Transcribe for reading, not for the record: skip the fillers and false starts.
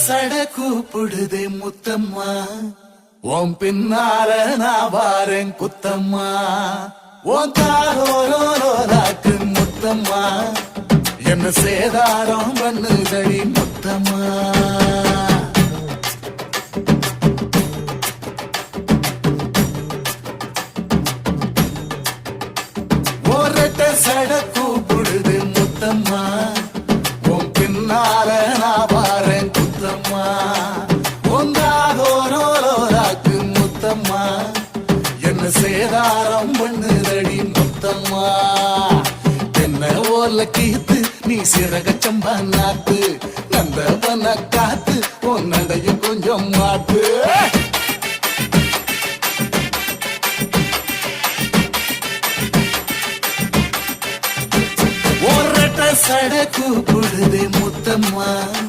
சட கூப்பிடுதே முத்தம்மா, உன் பின்னால நான் வாரேன் குத்தம்மா, உன் காரோராக்கு முத்தம்மா, என்ன சேதாரம் பண்ணுதடி முத்தம்மா. ஒரட்ட சட கூப்பிடுது முத்தம்மா, உன் பின்னால நான் வாரேன் குத்தம்மா, உங்காதோராக்கு முத்தம்மா, என்ன சேதாரம் பண்ணுதடி முத்தம்மா. என்ன ஓல கீத்து நீ சிறகச்சம்பா நாத்து, நந்தவன காத்து உன் நடையும் கொஞ்சம் மாத்து. ஒரட்ட சட கூப்பிடுதே முத்தம்மா,